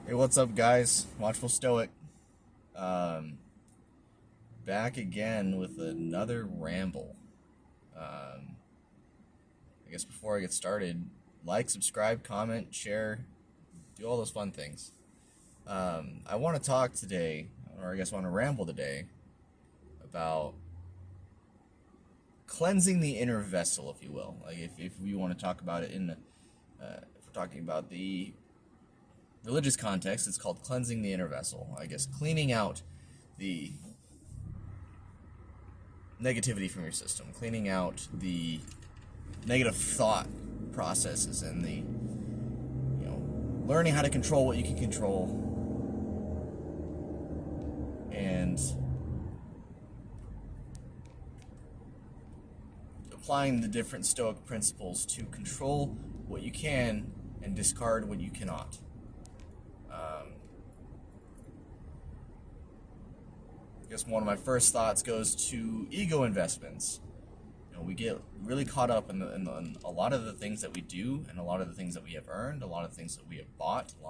Hey, what's up, guys? Watchful Stoic. Um, Back again with another ramble. I guess before I get started, like, subscribe, comment, share, do all those fun things. I want to talk today, or I guess I want to ramble today, about cleansing the inner vessel, if you will. Like, if we want to talk about it if we're talking about the religious context, it's called cleansing the inner vessel. I guess cleaning out the negativity from your system, cleaning out the negative thought processes, and learning how to control what you can control, and applying the different Stoic principles to control what you can and discard what you cannot. I guess one of my first thoughts goes to ego investments. We get really caught up in a lot of the things that we do, and a lot of the things that we have earned, a lot of the things that we have bought, a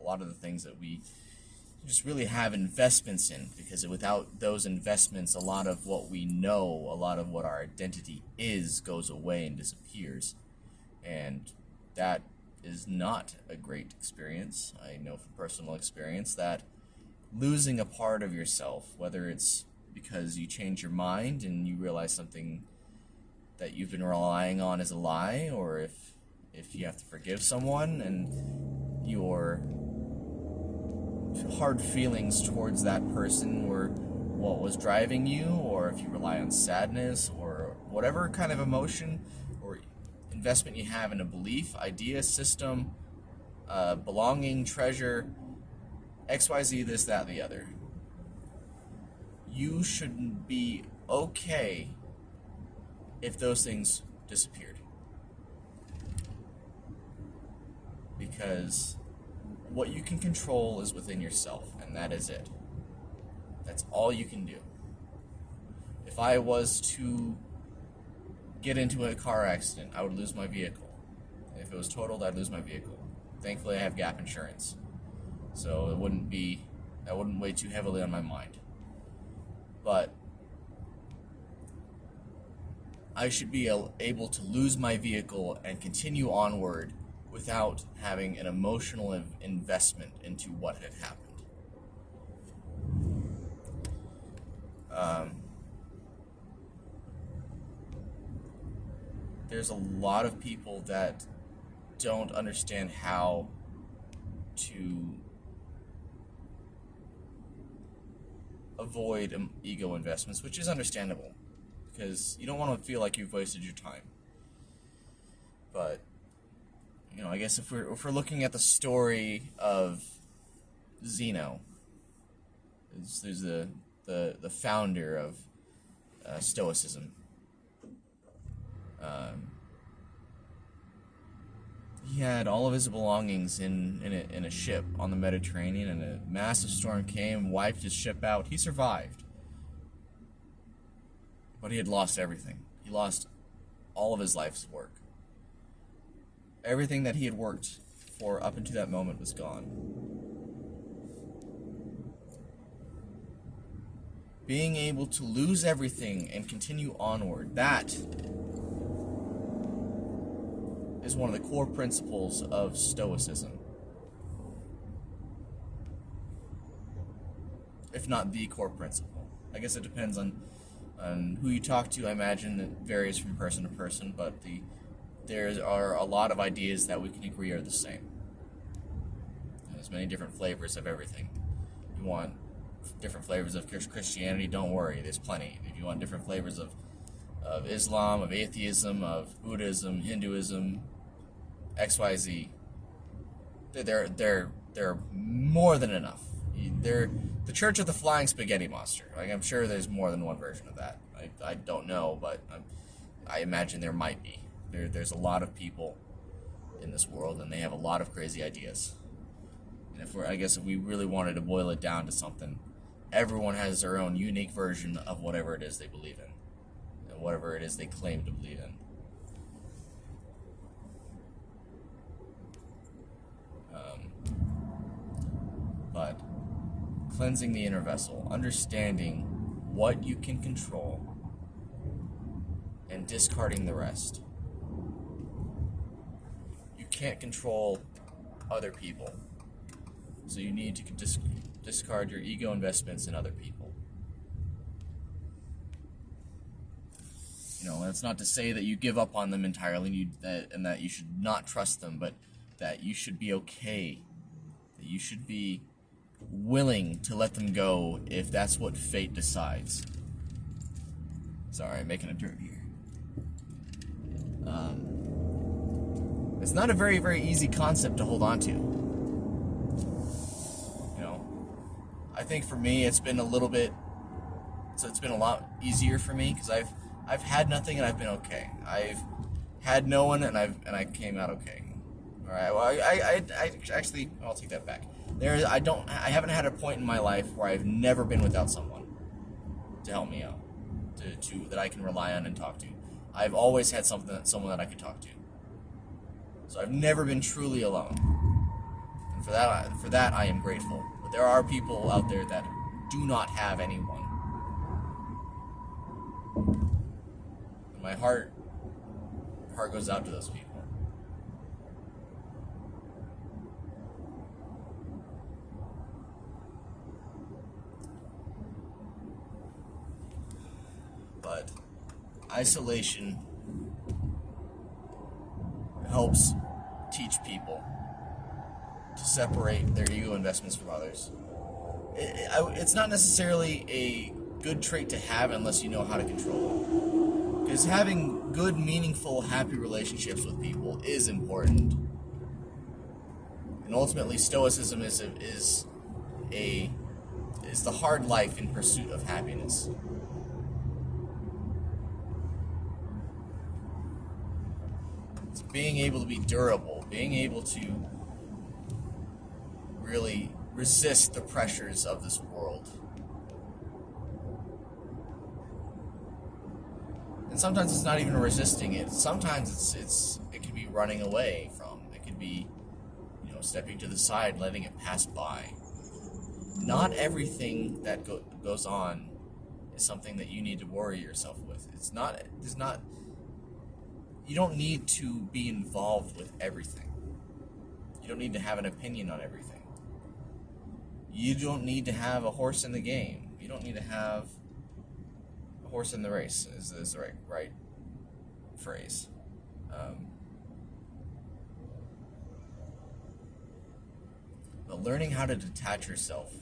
lot of the things that we just really have investments in, because without those investments, a lot of what we know, a lot of what our identity is, goes away and disappears. And that is not a great experience. I know from personal experience that losing a part of yourself, whether it's because you change your mind and you realize something that you've been relying on is a lie, or if you have to forgive someone and your hard feelings towards that person were what was driving you, or if you rely on sadness or whatever kind of emotion or investment you have in a belief, idea, system, belonging, treasure, XYZ, this, that, the other. You should be okay if those things disappeared. Because what you can control is within yourself, and that is it. That's all you can do. If I was to get into a car accident, I would lose my vehicle. If it was totaled, I'd lose my vehicle. Thankfully, I have gap insurance, so that wouldn't weigh too heavily on my mind. But I should be able to lose my vehicle and continue onward without having an emotional investment into what had happened. There's a lot of people that don't understand how to avoid ego investments, which is understandable, because you don't want to feel like you've wasted your time. But I guess if we're looking at the story of Zeno, there's the founder of Stoicism. He had all of his belongings in a ship on the Mediterranean, and a massive storm came, wiped his ship out. He survived, but he had lost everything. He lost all of his life's work. Everything that he had worked for up until that moment was gone. Being able to lose everything and continue onward, that is one of the core principles of Stoicism. If not the core principle. I guess it depends on who you talk to. I imagine it varies from person to person, but there are a lot of ideas that we can agree are the same. There's many different flavors of everything. You want different flavors of Christianity, don't worry, there's plenty. If you want different flavors of Islam, of atheism, of Buddhism, Hinduism, XYZ, they're more than enough. They're the Church of the Flying Spaghetti Monster. Like, I'm sure there's more than one version of that. I don't know, but I imagine there might be. There's a lot of people in this world, and they have a lot of crazy ideas. And if we really wanted to boil it down to something, everyone has their own unique version of whatever it is they believe in, and whatever it is they claim to believe in. cleansing the inner vessel, understanding what you can control, and discarding the rest. You can't control other people, so you need to discard your ego investments in other people. That's not to say that you give up on them entirely and that you should not trust them, but that you should be okay, that you should be willing to let them go if that's what fate decides. Sorry, I'm making a dirt here. It's not a very, very easy concept to hold on to. I think for me it's been a little bit, so it's been a lot easier for me because I've had nothing and I've been okay. I've had no one and I came out okay. All right. Well, I actually, I'll take that back. I haven't had a point in my life where I've never been without someone to help me out, that I can rely on and talk to. I've always had someone that I could talk to. So I've never been truly alone, and for that I am grateful. But there are people out there that do not have anyone. And my heart goes out to those people. But isolation helps teach people to separate their ego investments from others. It's not necessarily a good trait to have unless you know how to control it. Because having good, meaningful, happy relationships with people is important. And ultimately, Stoicism is the hard life in pursuit of happiness. It's being able to be durable, being able to really resist the pressures of this world. And sometimes it's not even resisting it. Sometimes it can be running away from. It can be, stepping to the side, letting it pass by. Not everything that goes on is something that you need to worry yourself with. You don't need to be involved with everything. You don't need to have an opinion on everything. You don't need to have a horse in the game. You don't need to have a horse in the race, is the right phrase. But learning how to detach yourself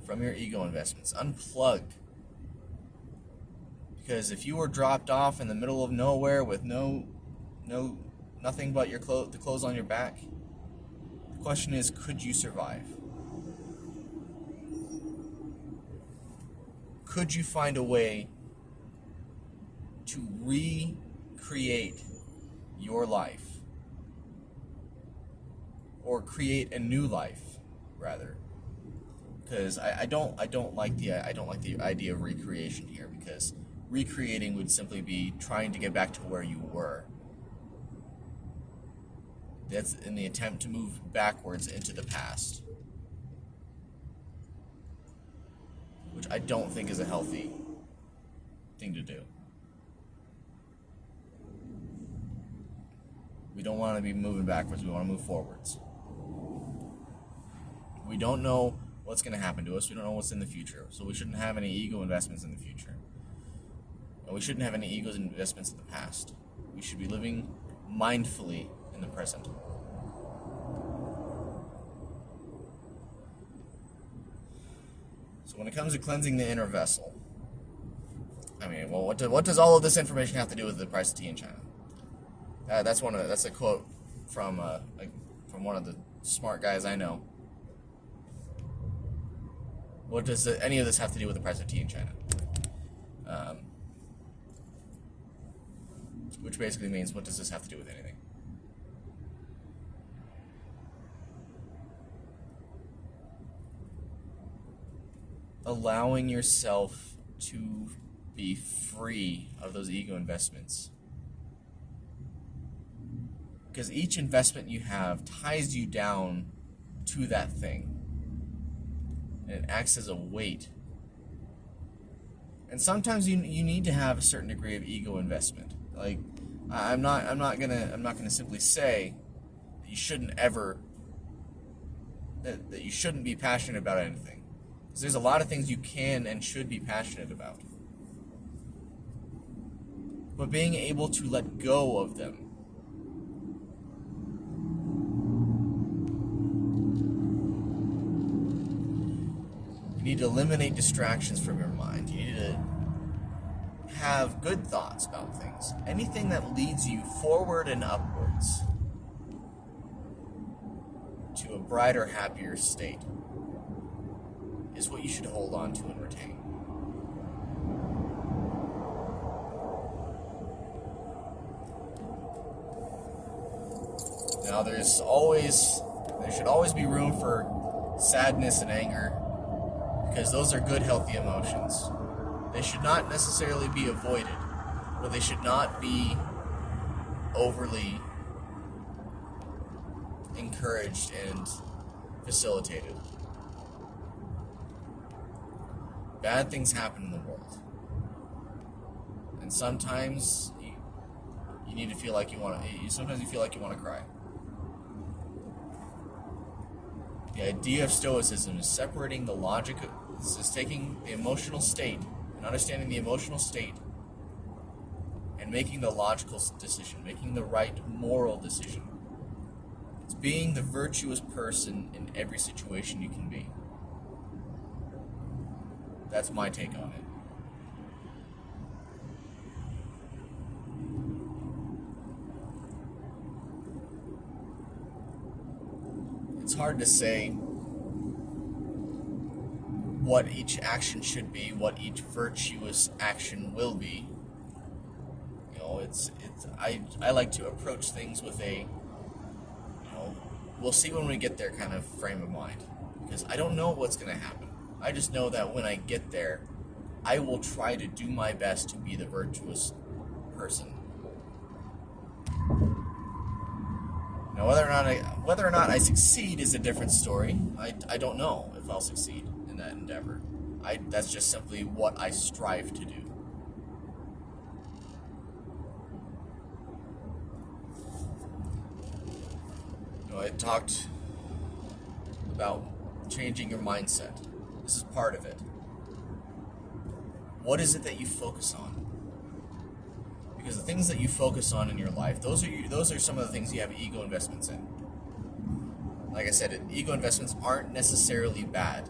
from your ego investments, unplug. Because if you were dropped off in the middle of nowhere with nothing but the clothes on your back, the question is, could you survive? Could you find a way to recreate your life, or create a new life, rather? Because I don't like the idea of recreation here, because recreating would simply be trying to get back to where you were. That's in the attempt to move backwards into the past, which I don't think is a healthy thing to do. We don't want to be moving backwards, we want to move forwards. We don't know what's going to happen to us, we don't know what's in the future, so we shouldn't have any ego investments in the future. And we shouldn't have any ego investments in the past. We should be living mindfully in the present. So when it comes to cleansing the inner vessel, what does all of this information have to do with the price of tea in China? That's a quote from one of the smart guys I know. What does any of this have to do with the price of tea in China? Which basically means, what does this have to do with anything? Allowing yourself to be free of those ego investments. Because each investment you have ties you down to that thing. and it acts as a weight. And sometimes you need to have a certain degree of ego investment. Like, I'm not gonna simply say that you shouldn't ever that you shouldn't be passionate about anything, because there's a lot of things you can and should be passionate about. But being able to let go of them, you need to eliminate distractions from your mind. You need to have good thoughts about things. Anything that leads you forward and upwards to a brighter, happier state is what you should hold on to and retain. Now, there should always be room for sadness and anger, because those are good, healthy emotions. They should not necessarily be avoided, but they should not be overly encouraged and facilitated. Bad things happen in the world, and sometimes you need to feel like you want to. Sometimes you feel like you want to cry. The idea of Stoicism is separating the logic. This is taking the emotional state and understanding the emotional state and making the logical decision, making the right moral decision. It's being the virtuous person in every situation you can be. That's my take on it. It's hard to say what each action should be, what each virtuous action will be. You know, I like to approach things with a, we'll see when we get there kind of frame of mind, because I don't know what's going to happen. I just know that when I get there, I will try to do my best to be the virtuous person. Now, whether or not I succeed is a different story. I don't know if I'll succeed in that endeavor. That's just simply what I strive to do. I talked about changing your mindset. This is part of it. What is it that you focus on? Because the things that you focus on in your life, those are some of the things you have ego investments in. Like I said, ego investments aren't necessarily bad.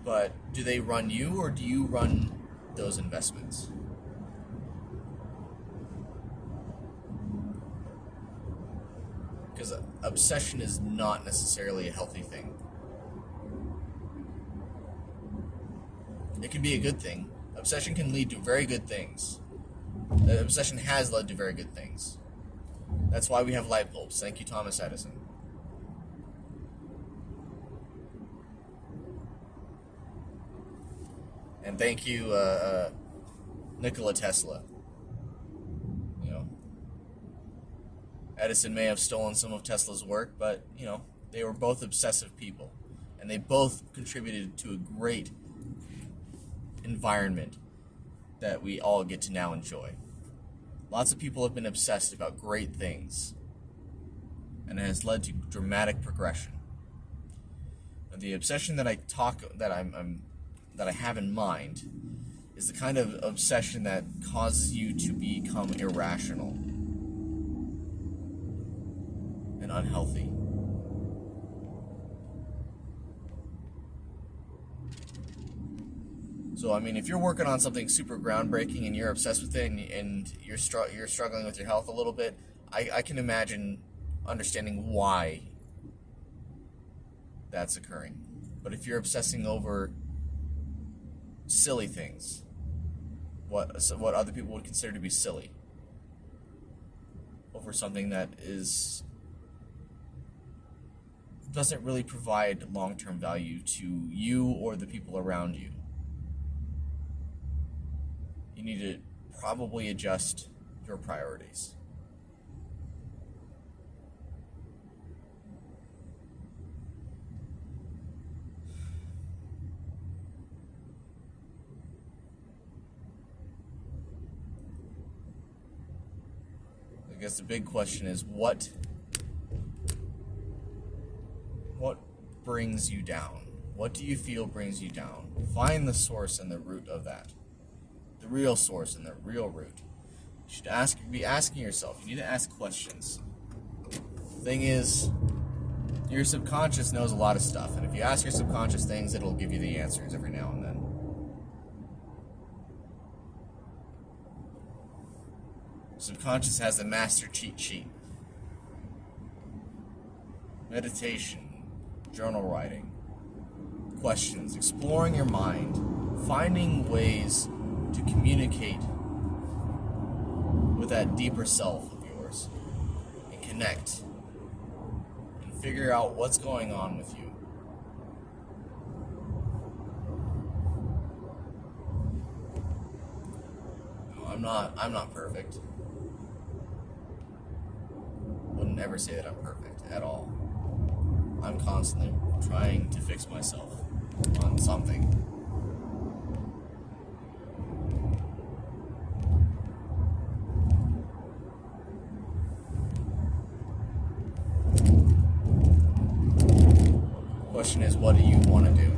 But do they run you, or do you run those investments? Because obsession is not necessarily a healthy thing. It can be a good thing. Obsession can lead to very good things. Obsession has led to very good things. That's why we have light bulbs. Thank you, Thomas Edison. And thank you, Nikola Tesla. Edison may have stolen some of Tesla's work, but, they were both obsessive people. And they both contributed to a great environment that we all get to now enjoy. Lots of people have been obsessed about great things, and it has led to dramatic progression. The obsession that I have in mind is the kind of obsession that causes you to become irrational and unhealthy. So, if you're working on something super groundbreaking and you're obsessed with it and you're struggling with your health a little bit, I can imagine understanding why that's occurring. But if you're obsessing over silly things, what other people would consider to be silly, over something that doesn't really provide long-term value to you or the people around you, you need to probably adjust your priorities. I guess the big question is what brings you down? What do you feel brings you down? Find the source and the root of that. The real source and the real root. You should be asking yourself. You need to ask questions. The thing is, your subconscious knows a lot of stuff, and if you ask your subconscious things, it'll give you the answers every now and then. Subconscious has the master cheat sheet. Meditation, journal writing, questions, exploring your mind, finding ways to communicate with that deeper self of yours and connect and figure out what's going on with you. No, I'm not perfect. Wouldn't ever say that I'm perfect at all. I'm constantly trying to fix myself on something. The question is, what do you want to do?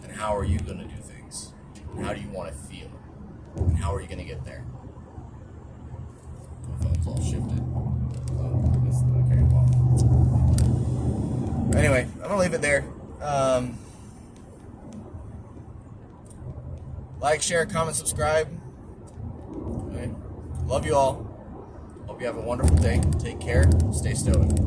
And how are you going to do things? And how do you want to feel? And how are you going to get there? My phone's all shifted. Okay, well. Anyway, I'm gonna leave it there. Like, share, comment, subscribe. Okay. Love you all. Hope you have a wonderful day. Take care. Stay stoic.